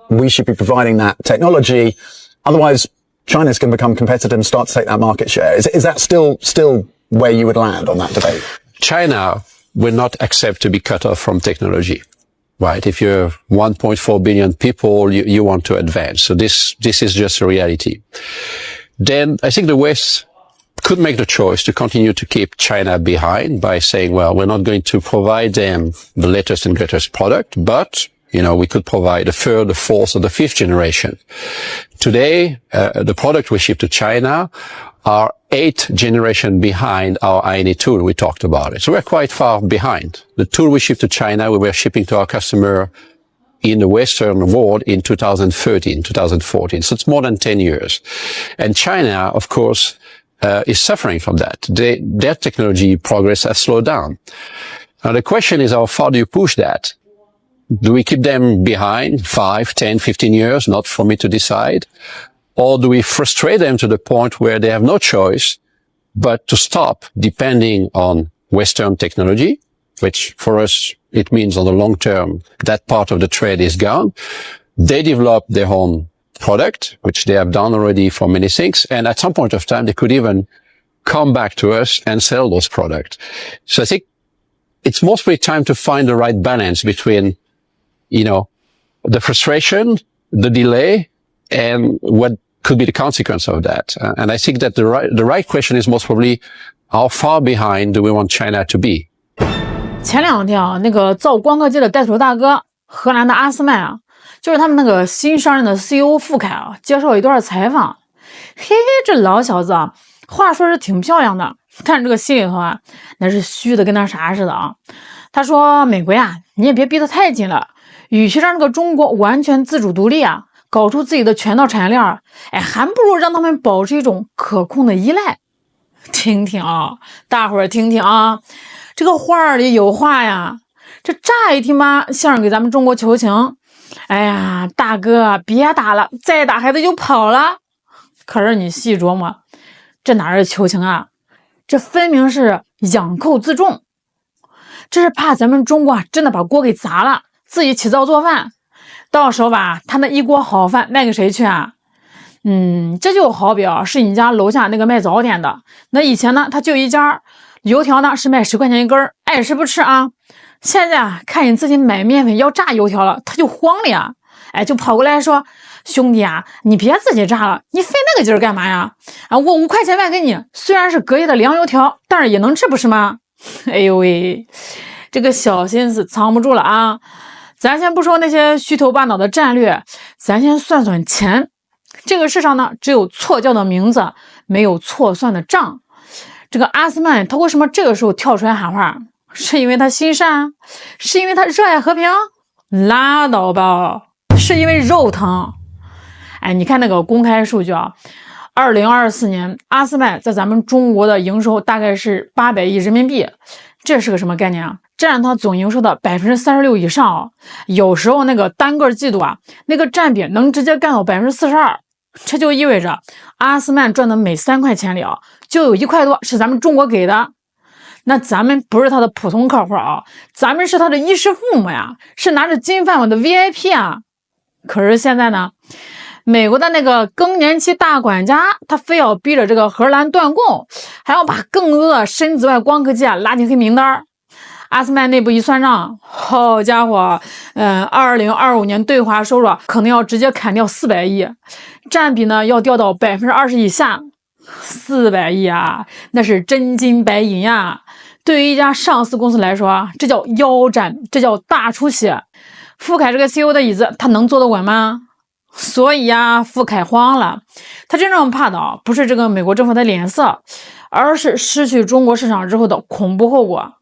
we should be providing that technology. Otherwise, China's going to become competitive and start to take that market share. Is that still where you would land on that debate? China will not accept to be cut off from technology. Right. If you're 1.4 billion people, you want to advance. So this is just a reality. Then I think the West could make the choice to continue to keep China behind by saying, well, we're not going to provide them the latest and greatest product, but, we could provide the third, the fourth, or the fifth generation. Today, the product we ship to China are 8 generations behind our INA tool. We talked about it. So we're quite far behind. The tool we ship to China, we were shipping to our customer in the Western world in 2013, 2014. So it's more than 10 years. And China, of course, is suffering from that. Their technology progress has slowed down. Now the question is, how far do you push that? Do we keep them behind 5, 10, 15 years? Not for me to decide. Or do we frustrate them to the point where they have no choice but to stop depending on Western technology, which for us, it means on the long term, that part of the trade is gone. They develop their own product, which they have done already for many things. And at some point of time, they could even come back to us and sell those products. So I think it's mostly time to find the right balance between, the frustration, the delay, and what could be the consequence of that. And I think that the right question is most probably, how far behind do we want China to be? 前2天啊，那个造光刻机的带头大哥，荷兰的阿斯麦啊，就是他们那个新上任的 CEO 傅凯啊，接受一段采访。嘿，这老小子啊，话说是挺漂亮的，但这个心里头啊，那是虚的跟那啥似的啊。他说：“美国呀，你也别逼得太紧了，与其让这个中国完全自主独立啊，搞出自己的全套产业链，还不如让他们保持一种可控的依赖。”听听啊，大伙儿听听啊，这个话里有话呀。这乍一听吧，像是给咱们中国求情。哎呀，大哥，别打了，再打孩子就跑了。可是你细琢磨，这哪是求情啊？这分明是养寇自重。这是怕咱们中国真的把锅给砸了，自己起灶做饭，到时候吧，他那一锅好饭卖给谁去啊？这就好比是你家楼下那个卖早点的，那以前呢，他就一家，油条呢是卖10块钱一根，爱吃不吃啊。现在啊，看你自己买面粉要炸油条了，他就慌了呀，就跑过来说：“兄弟啊，你别自己炸了，你费那个劲儿干嘛呀？我5块钱卖给你，虽然是隔夜的凉油条，但是也能吃不是吗？”哎呦喂，这个小心思藏不住了啊！咱先不说那些虚头巴脑的战略，咱先算算钱。这个世上呢，只有错叫的名字，没有错算的账。这个阿斯曼他为什么这个时候跳出来喊话？是因为他心善？是因为他热爱和平？拉倒吧，是因为肉疼。你看那个公开数据啊，2024年阿斯麦在咱们中国的营收大概是800亿人民币，这是个什么概念啊？占它总营收的36%以上啊，有时候那个单个季度啊，那个占比能直接干到42%，这就意味着阿斯曼赚的每3块钱里啊，就有1块多是咱们中国给的。那咱们不是他的普通客户啊，咱们是他的衣食父母呀，是拿着金饭碗的 VIP 啊。可是现在呢，美国的那个更年期大管家，他非要逼着这个荷兰断供，还要把更多的深紫外光刻机拉进黑名单。阿斯麦内部一算账，好家伙，2025年对华收入可能要直接砍掉400亿，占比呢要掉到20%以下。400亿啊，那是真金白银呀！对于一家上市公司来说，这叫腰斩，这叫大出血。傅凯这个 CEO 的椅子，他能坐得稳吗？所以呀，傅凯慌了。他真正怕的不是这个美国政府的脸色，而是失去中国市场之后的恐怖后果。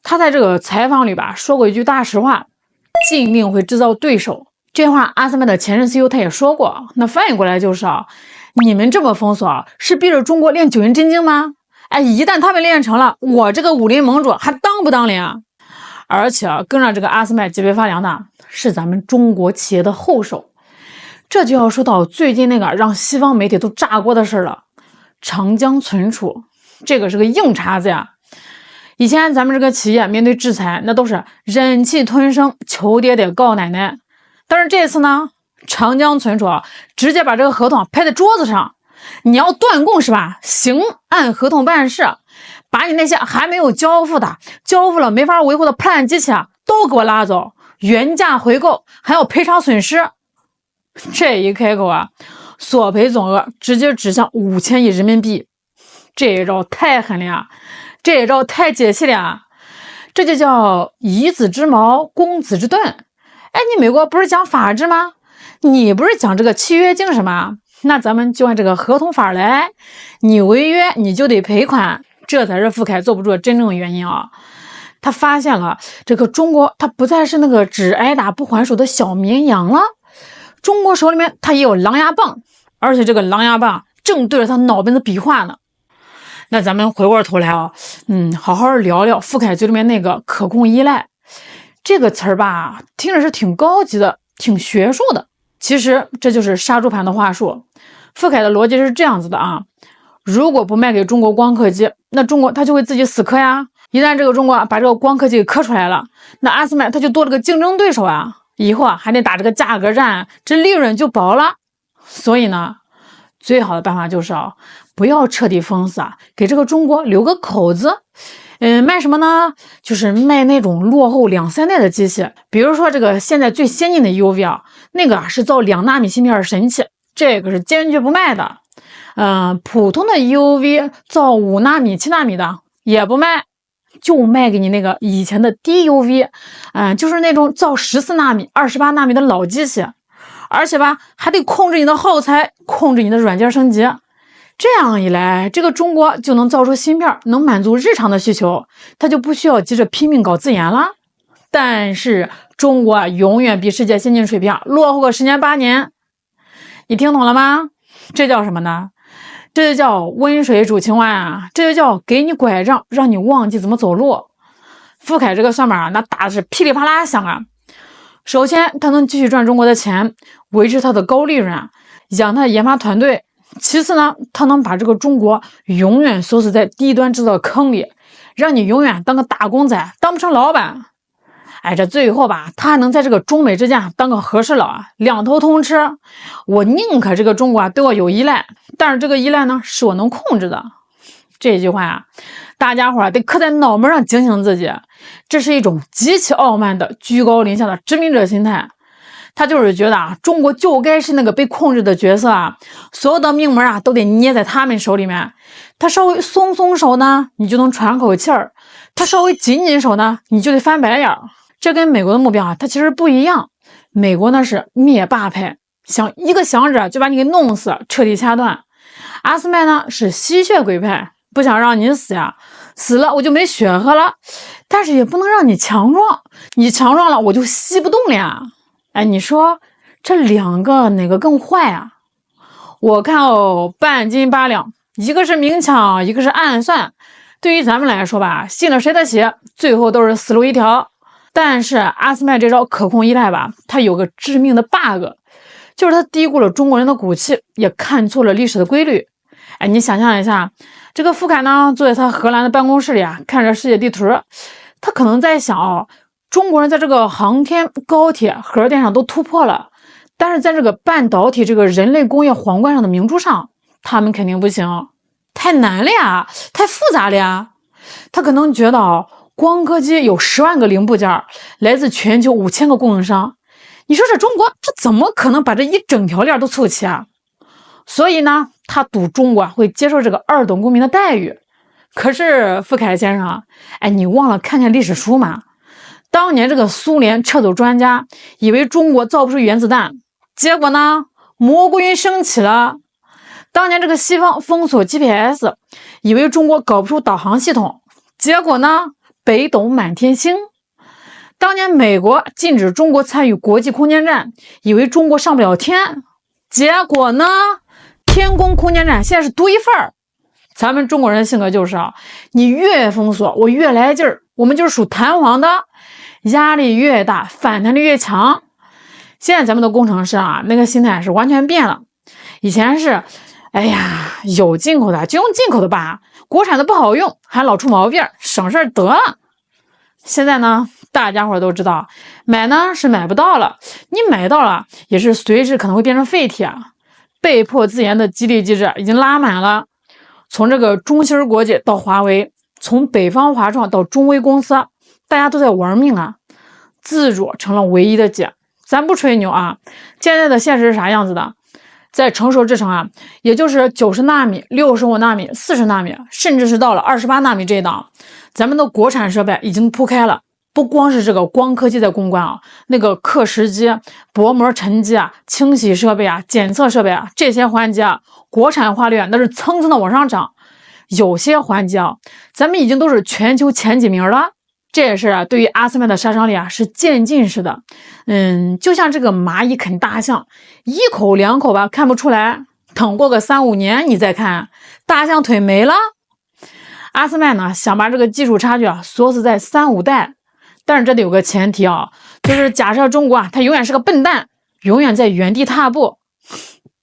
他在这个采访里吧说过一句大实话：禁令会制造对手。这话阿斯麦的前任 CEO 他也说过，那翻译过来就是你们这么封锁是逼着中国练九阴真经吗？一旦他们练成了，我这个武林盟主还当不当脸啊？而且更让这个阿斯麦脊背发凉的是咱们中国企业的后手。这就要说到最近那个让西方媒体都炸锅的事了，长江存储，这个是个硬茬子呀。以前咱们这个企业面对制裁，那都是忍气吞声，求爹爹告奶奶。但是这次呢，长江存储直接把这个合同拍在桌子上，你要断供是吧？行，按合同办事，把你那些还没有交付的、交付了没法维护的破烂机器都给我拉走，原价回购，还要赔偿损失。这一开口索赔总额直接指向5000亿人民币。这一招太狠了呀，这一招太解气了呀，这就叫以子之矛攻子之盾。哎，你美国不是讲法治吗？你不是讲这个契约精神吗？那咱们就按这个合同法来，你违约你就得赔款，这才是傅凯坐不住的真正原因他发现了这个中国，它不再是那个只挨打不还手的小绵羊了，中国手里面它也有狼牙棒，而且这个狼牙棒正对着他脑门子比划呢。那咱们回过头来好好聊聊傅凯嘴里面那个可控依赖这个词儿吧，听着是挺高级的，挺学术的。其实这就是杀猪盘的话术。傅凯的逻辑是这样子的如果不卖给中国光刻机，那中国它就会自己死磕呀。一旦这个中国把这个光刻机给刻出来了，那阿斯麦它就多了个竞争对手以后还得打这个价格战，这利润就薄了。所以呢，最好的办法就是不要彻底封死给这个中国留个口子。卖什么呢？就是卖那种落后2-3代的机器，比如说这个现在最先进的 EUV 那个是造2纳米芯片神器，这个是坚决不卖的。普通的 EUV 造5纳米、7纳米的也不卖，就卖给你那个以前的低 UV，就是那种造14纳米、28纳米的老机器，而且吧还得控制你的耗材，控制你的软件升级。这样一来，这个中国就能造出芯片，能满足日常的需求，它就不需要急着拼命搞自研了。但是中国永远比世界先进水平落后个10年8年。你听懂了吗？这叫什么呢？这就叫温水煮青蛙这就叫给你拐杖让你忘记怎么走路。傅凯这个算盘那打的是噼里啪啦响首先他能继续赚中国的钱，维持他的高利润养他的研发团队。其次呢，他能把这个中国永远锁死在低端制造坑里，让你永远当个打工仔，当不成老板。这最后吧，他还能在这个中美之间当个和事佬两头通吃。我宁可这个中国对我有依赖，但是这个依赖呢，是我能控制的。这句话大家伙得刻在脑门上，警醒自己。这是一种极其傲慢的居高临下的殖民者心态。他就是觉得中国就该是那个被控制的角色所有的命门都得捏在他们手里面。他稍微松手呢，你就能喘口气儿；他稍微紧手呢，你就得翻白眼。这跟美国的目标它其实不一样。美国呢是灭霸派，想一个响指就把你给弄死，彻底掐断。阿斯麦呢是吸血鬼派，不想让你死死了我就没血喝了，但是也不能让你强壮，你强壮了我就吸不动了你说这两个哪个更坏我看半斤八两，一个是明抢，一个是暗算。对于咱们来说吧，信了谁的邪，最后都是死路一条。但是阿斯麦这招可控依赖吧，它有个致命的 bug， 就是他低估了中国人的骨气，也看错了历史的规律。你想象一下，这个傅凯呢，坐在他荷兰的办公室里看着世界地图，他可能在想中国人在这个航天、高铁、核电上都突破了，但是在这个半导体这个人类工业皇冠上的明珠上，他们肯定不行，太难了太复杂了他可能觉得光刻机有10万个零部件，来自全球5000个供应商。你说这中国，这怎么可能把这一整条链都凑齐所以呢，他赌中国会接受这个二等公民的待遇。可是傅凯先生你忘了看看历史书吗？当年这个苏联撤走专家，以为中国造不出原子弹，结果呢，蘑菇云升起了。当年这个西方封锁 GPS， 以为中国搞不出导航系统，结果呢，北斗满天星。当年美国禁止中国参与国际空间站，以为中国上不了天，结果呢，天宫空间站现在是独一份儿。咱们中国人的性格就是你越封锁我越来劲儿，我们就是属弹簧的，压力越大反弹力越强。现在咱们的工程师那个心态是完全变了。以前是有进口的就用进口的吧，国产的不好用还老出毛病，省事儿得了。现在呢，大家伙都知道，买呢是买不到了，你买到了也是随时可能会变成废铁。被迫自研的激励机制已经拉满了，从这个中芯国际到华为，从北方华创到中微公司，大家都在玩命啊，自主成了唯一的解。咱不吹牛啊，现在的现实是啥样子的？在成熟制程啊，也就是90纳米、65纳米、40纳米，甚至是到了28纳米这一档，咱们的国产设备已经铺开了。不光是这个光刻机在攻关啊，那个刻蚀机、薄膜沉积啊、清洗设备啊、检测设备啊，这些环节啊，国产化率那是蹭蹭的往上涨。有些环节啊，咱们已经都是全球前几名了。这也是对于阿斯麦的杀伤力啊是渐进式的。就像这个蚂蚁啃大象，一口两口吧看不出来，等过个3、5年你再看，大象腿没了。阿斯麦呢想把这个技术差距啊缩死在3、5代。但是这得有个前提啊，就是假设中国啊，它永远是个笨蛋，永远在原地踏步。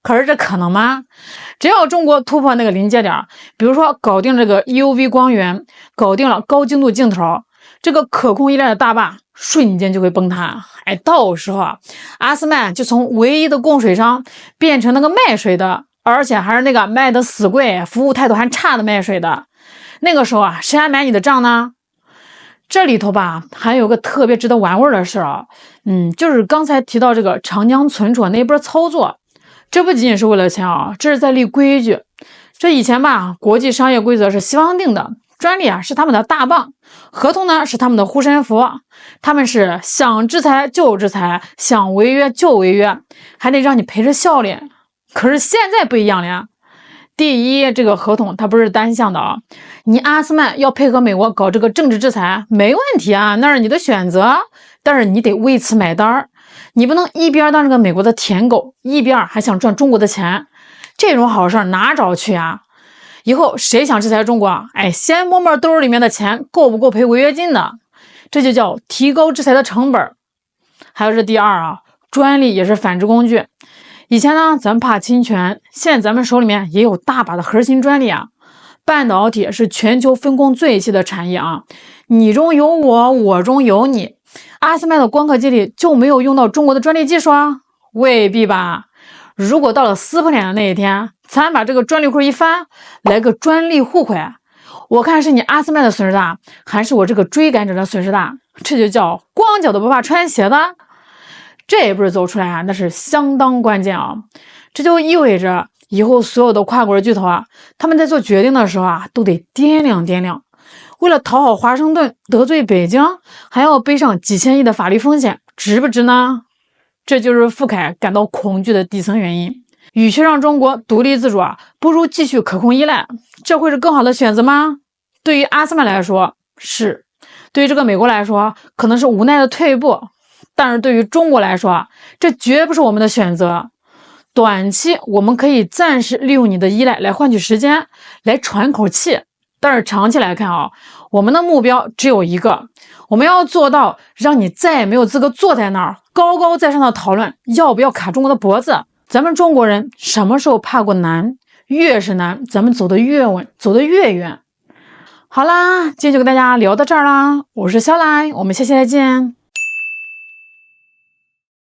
可是这可能吗？只要中国突破那个临界点，比如说搞定这个 EUV 光源，搞定了高精度镜头，这个可控依赖的大坝瞬间就会崩塌。到时候啊，阿斯麦就从唯一的供水商变成那个卖水的，而且还是那个卖的死贵、服务态度还差的卖水的。那个时候啊，谁还买你的账呢？这里头吧，还有个特别值得玩味的事啊，就是刚才提到这个长江存储那波操作，这不仅仅是为了钱啊，这是在立规矩。这以前吧，国际商业规则是西方定的，专利啊是他们的大棒，合同呢是他们的护身符，他们是想制裁就制裁，想违约就违约，还得让你赔着笑脸。可是现在不一样了呀。第一，这个合同它不是单向的啊，你阿斯麦要配合美国搞这个政治制裁没问题啊，那是你的选择，但是你得为此买单，你不能一边当这个美国的舔狗，一边还想赚中国的钱，这种好事哪找去啊？以后谁想制裁中国，先摸摸兜里面的钱够不够赔违约金的，这就叫提高制裁的成本。还有这第二啊，专利也是反制工具。以前呢，咱们怕侵权，现在咱们手里面也有大把的核心专利啊。半导体是全球分工最细的产业啊，你中有我，我中有你。阿斯麦的光刻机里就没有用到中国的专利技术啊？未必吧。如果到了撕破脸的那一天，咱把这个专利库一翻，来个专利互毁，我看是你阿斯麦的损失大，还是我这个追赶者的损失大？这就叫光脚的不怕穿鞋的。这一步走出来啊，那是相当关键啊！这就意味着以后所有的跨国巨头啊，他们在做决定的时候啊，都得掂量掂量。为了讨好华盛顿，得罪北京，还要背上几千亿的法律风险，值不值呢？这就是傅凯感到恐惧的底层原因。与其让中国独立自主啊，不如继续可控依赖，这会是更好的选择吗？对于阿斯麦来说是，对于这个美国来说，可能是无奈的退步。但是对于中国来说，这绝不是我们的选择。短期我们可以暂时利用你的依赖来换取时间，来喘口气。但是长期来看啊，我们的目标只有一个，我们要做到让你再也没有资格坐在那儿高高在上的讨论要不要卡中国的脖子。咱们中国人什么时候怕过难？越是难，咱们走得越稳，走得越远。好啦，今天就跟大家聊到这儿啦，我是肖来，我们下期再见。